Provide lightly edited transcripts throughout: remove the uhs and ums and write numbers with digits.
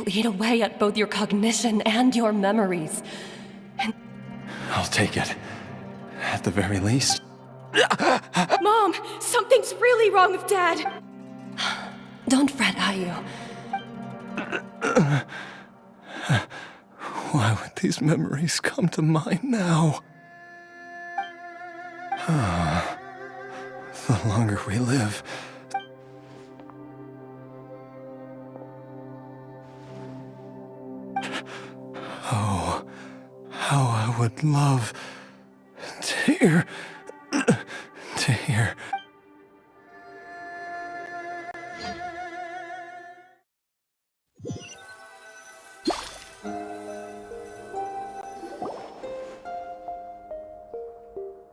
eat away at both your cognition and your memories. And I'll take it. At the very least. Mom, something's really wrong with Dad. Don't fret, Ayu. Why would these memories come to mind now? The longer we live, oh, how I would love to hear.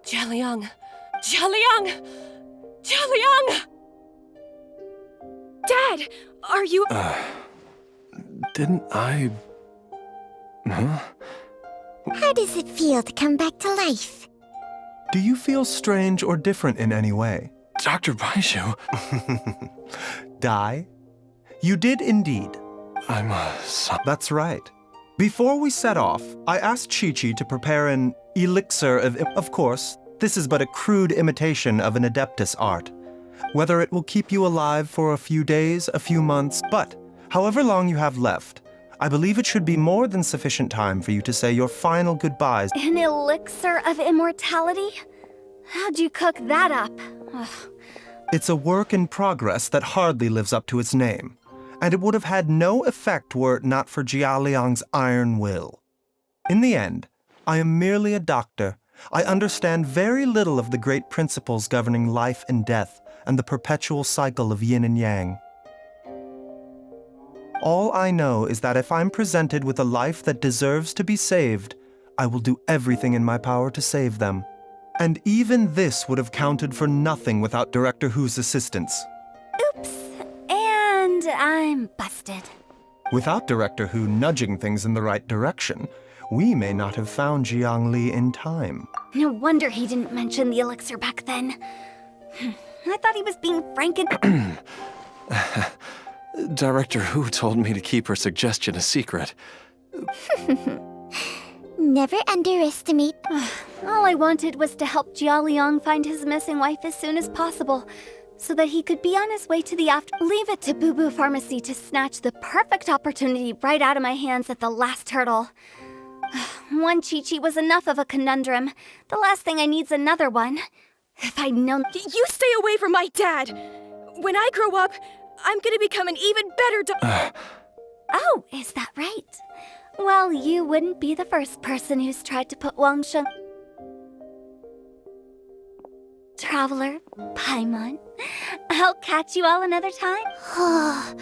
Jialiang! Jialiang! Jialiang! Dad, are you... Didn't I... Huh? How does it feel to come back to life? Do you feel strange or different in any way? Dr. Baizhu, Die? You did indeed. I'm That's right. Before we set off, I asked Chi-Chi to prepare an elixir of course, this is but a crude imitation of an Adeptus art. Whether it will keep you alive for a few days, a few months, but however long you have left, I believe it should be more than sufficient time for you to say your final goodbyes. An elixir of immortality? How'd you cook that up? Ugh. It's a work in progress that hardly lives up to its name, and it would have had no effect were it not for Jialiang's iron will. In the end, I am merely a doctor. I understand very little of the great principles governing life and death and the perpetual cycle of yin and yang. All I know is that if I'm presented with a life that deserves to be saved, I will do everything in my power to save them. And even this would have counted for nothing without Director Hu's assistance. Oops. And I'm busted. Without Director Hu nudging things in the right direction, we may not have found Jiang Li in time. No wonder he didn't mention the elixir back then. I thought he was being frank and... Director Hu told me to keep her suggestion a secret. Never underestimate. All I wanted was to help Jialiang find his missing wife as soon as possible, so that he could be on his way to the Leave it to Boo Boo Pharmacy to snatch the perfect opportunity right out of my hands at the last hurdle. One Chi-Chi was enough of a conundrum. The last thing I need's another one. If I'd known... You stay away from my dad! When I grow up, I'm gonna become an even better Oh, is that right? Well, you wouldn't be the first person who's tried to put Wang Sheng... Traveler, Paimon, I'll catch you all another time. All's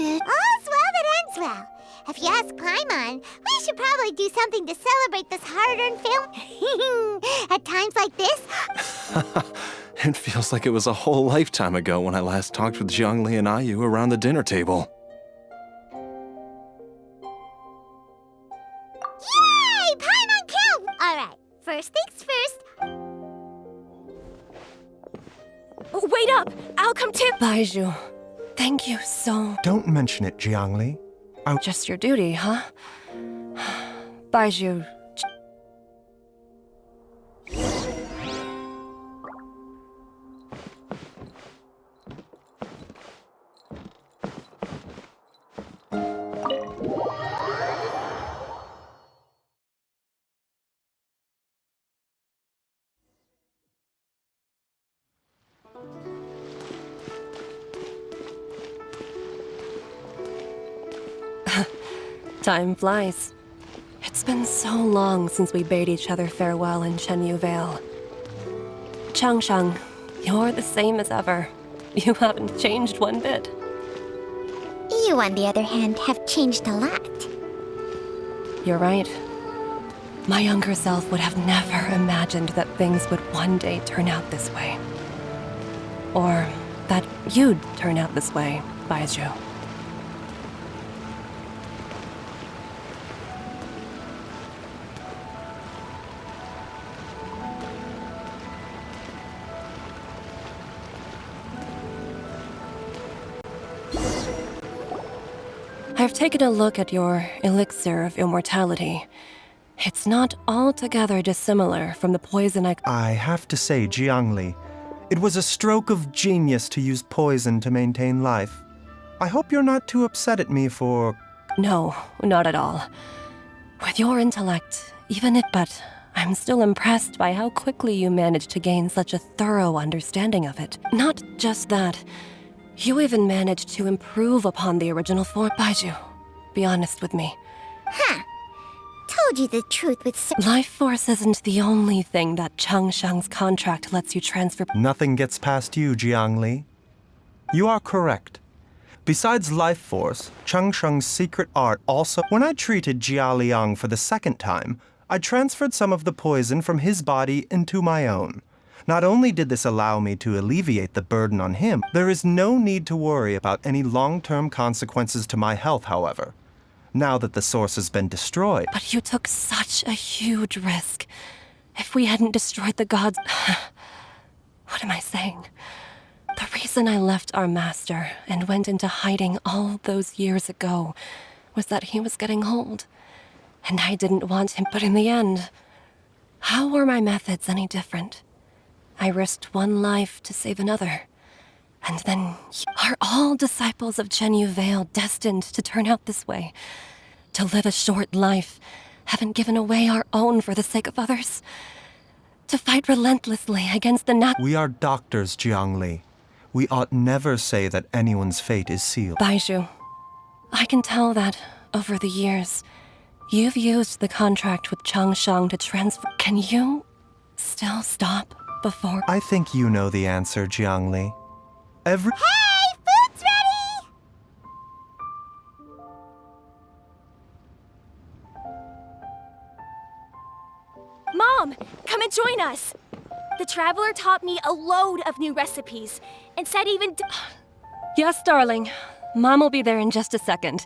well that ends well. If you ask Paimon, we should probably do something to celebrate this hard-earned film. At times like this... It feels like it was a whole lifetime ago when I last talked with Zhongli and Ayu around the dinner table. Yay! Paimon killed! Alright, first things first. Wait up! I'll come too! Baizhu, thank you so... Don't mention it, Jiang Li. Just your duty, huh? Baizhu... Time flies. It's been so long since we bade each other farewell in Chenyu Vale. Changshang, you're the same as ever. You haven't changed one bit. You, on the other hand, have changed a lot. You're right. My younger self would have never imagined that things would one day turn out this way. Or that you'd turn out this way, Baizhu. I've taken a look at your elixir of immortality. It's not altogether dissimilar from the poison I have to say, Jiangli, it was a stroke of genius to use poison to maintain life. I hope you're not too upset at me for... No, not at all. With your intellect, but I'm still impressed by how quickly you managed to gain such a thorough understanding of it. Not just that, you even managed to improve upon the original form. Baizhu, be honest with me. Huh. Told you the truth with Life force isn't the only thing that Changshang's contract lets you transfer. Nothing gets past you, Jiangli. You are correct. Besides life force, Changsheng's secret art also... When I treated Jia Liang for the second time, I transferred some of the poison from his body into my own. Not only did this allow me to alleviate the burden on him, there is no need to worry about any long-term consequences to my health, however. Now that the source has been destroyed... But you took such a huge risk. If we hadn't destroyed the gods... What am I saying? The reason I left our master and went into hiding all those years ago was that he was getting old. And I didn't want him, but in the end, how were my methods any different? I risked one life to save another. And then, are all disciples of Chenyu Vale destined to turn out this way? To live a short life, having given away our own for the sake of others? To fight relentlessly against the We are doctors, Jiangli. We ought never say that anyone's fate is sealed. Baizhu, I can tell that, over the years, you've used the contract with Changsheng to transfer... Can you still stop before... I think you know the answer, Jiangli. Hey! Food's ready! Mom, come and join us! The Traveler taught me a load of new recipes, and said even... Yes, darling. Mom will be there in just a second.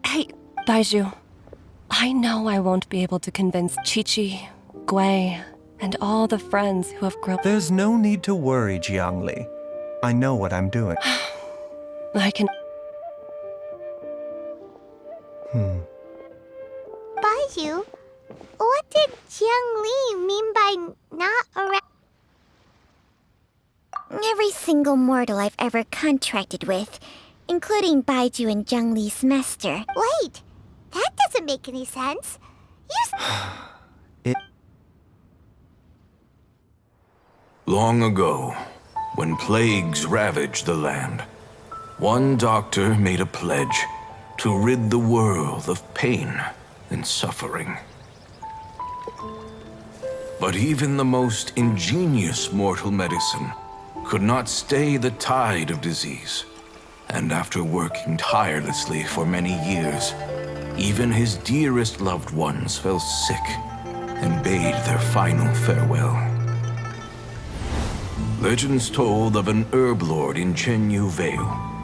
Hey, Baizhu, I know I won't be able to convince Chi-Chi, Gui, and all the friends who have grown... There's no need to worry, Jiangli. I know what I'm doing. I can... Baizhu, what did Jiang Li mean by not around? Every single mortal I've ever contracted with, including Baizhu and Jiang Li's master. Wait, that doesn't make any sense. Long ago, when plagues ravaged the land, one doctor made a pledge to rid the world of pain and suffering. But even the most ingenious mortal medicine could not stay the tide of disease. And after working tirelessly for many years, even his dearest loved ones fell sick and bade their final farewell. Legends told of an herb lord in Chenyu Vale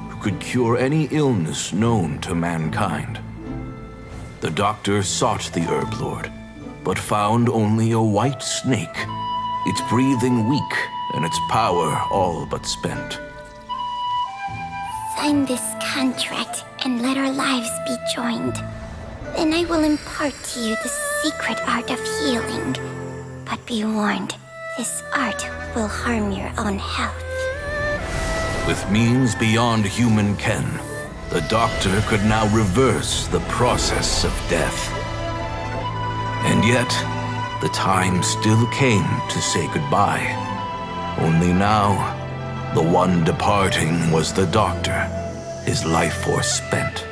who could cure any illness known to mankind. The doctor sought the herb lord, but found only a white snake, its breathing weak and its power all but spent. Sign this contract and let our lives be joined. Then I will impart to you the secret art of healing. But be warned, this art will harm your own health. With means beyond human ken, the doctor could now reverse the process of death. And yet, the time still came to say goodbye. Only now, the one departing was the doctor, his life force spent.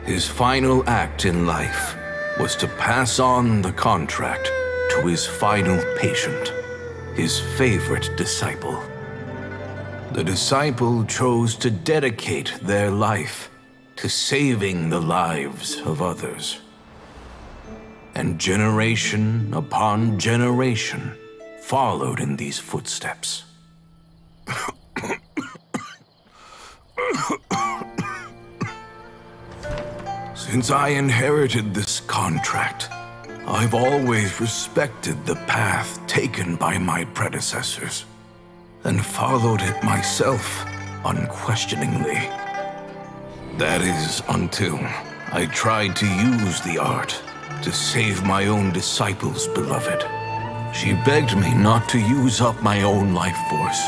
His final act in life was to pass on the contract to his final patient, his favorite disciple. The disciple chose to dedicate their life to saving the lives of others. And generation upon generation followed in these footsteps. Since I inherited this contract, I've always respected the path taken by my predecessors and followed it myself unquestioningly. That is, until I tried to use the art to save my own disciples, beloved. She begged me not to use up my own life force.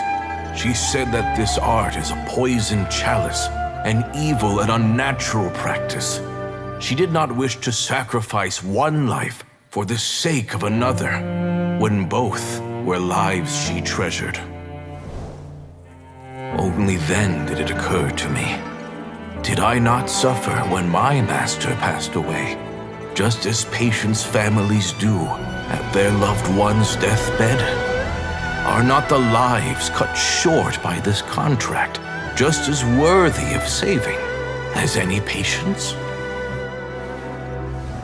She said that this art is a poison chalice, an evil and unnatural practice. She did not wish to sacrifice one life for the sake of another, when both were lives she treasured. Only then did it occur to me. Did I not suffer when my master passed away, just as patients' families do at their loved one's deathbed? Are not the lives cut short by this contract just as worthy of saving as any patients?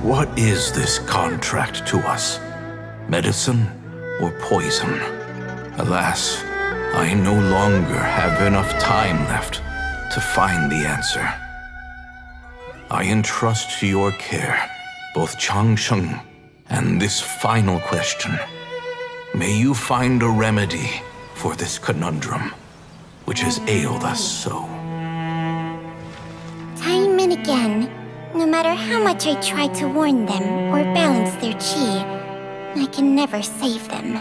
What is this contract to us? Medicine or poison? Alas, I no longer have enough time left to find the answer. I entrust to your care both Changsheng and this final question. May you find a remedy for this conundrum, which has ailed us so. Time and again, no matter how much I try to warn them or balance their chi, I can never save them.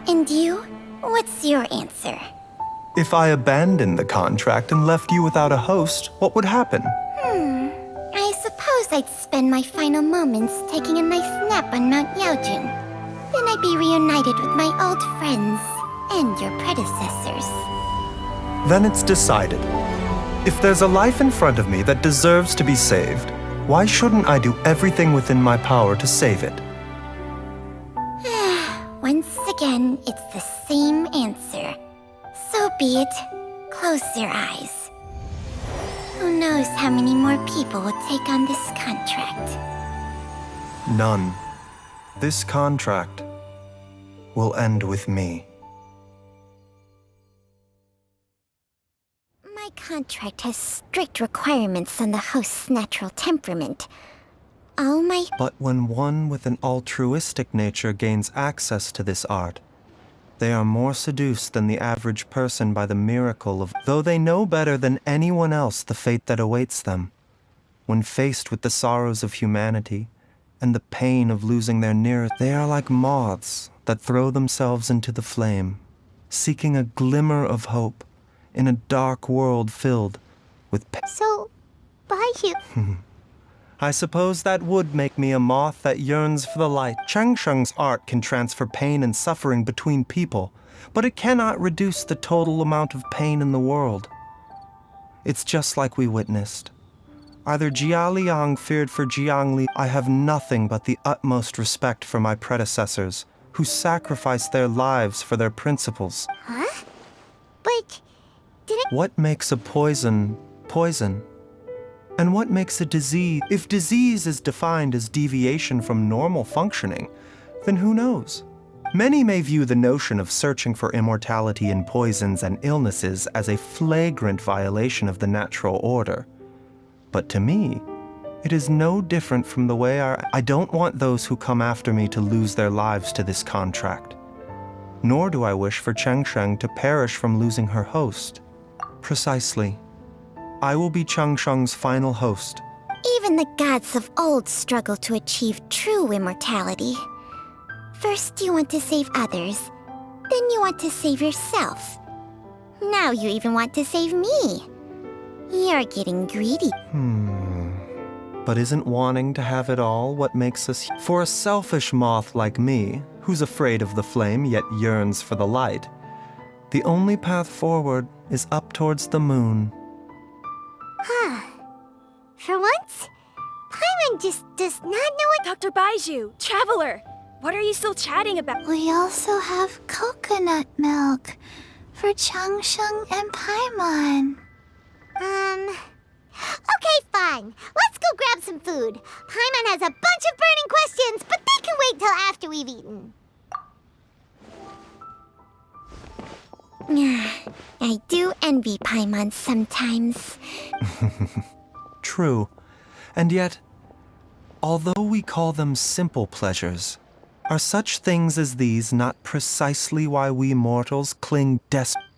And you? What's your answer? If I abandoned the contract and left you without a host, what would happen? I suppose I'd spend my final moments taking a nice nap on Mount Yaojun. Then I'd be reunited with my old friends and your predecessors. Then it's decided. If there's a life in front of me that deserves to be saved, why shouldn't I do everything within my power to save it? Once again, it's the same answer. So be it. Close your eyes. Who knows how many more people will take on this contract? None. This contract will end with me. My contract has strict requirements on the host's natural temperament. All my... But when one with an altruistic nature gains access to this art, they are more seduced than the average person by the miracle of, though they know better than anyone else the fate that awaits them. When faced with the sorrows of humanity and the pain of losing their nearest, they are like moths that throw themselves into the flame, seeking a glimmer of hope in a dark world filled with So, Baizhu... I suppose that would make me a moth that yearns for the light. Changsheng's art can transfer pain and suffering between people, but it cannot reduce the total amount of pain in the world. It's just like we witnessed. Either Jia Liang feared for Jiangli. I have nothing but the utmost respect for my predecessors, who sacrificed their lives for their principles. Huh? But... didn't... What makes a poison poison? And what makes a disease? If disease is defined as deviation from normal functioning, then who knows? Many may view the notion of searching for immortality in poisons and illnesses as a flagrant violation of the natural order. But to me, it is no different from the way I don't want those who come after me to lose their lives to this contract. Nor do I wish for Changsheng to perish from losing her host. Precisely. I will be Changsheng's final host. Even the gods of old struggle to achieve true immortality. First you want to save others, then you want to save yourself. Now you even want to save me. You're getting greedy. But isn't wanting to have it all what makes us... For a selfish moth like me, who's afraid of the flame yet yearns for the light, the only path forward is up towards the moon. For once, Paimon just does not know what... Dr. Baizhu, Traveler, what are you still chatting about? We also have coconut milk for Changsheng and Paimon. Okay, fine. Let's go grab some food. Paimon has a bunch of burning questions, but they can wait till after we've eaten. I do envy Paimon sometimes. True. And yet, although we call them simple pleasures, are such things as these not precisely why we mortals cling desperately?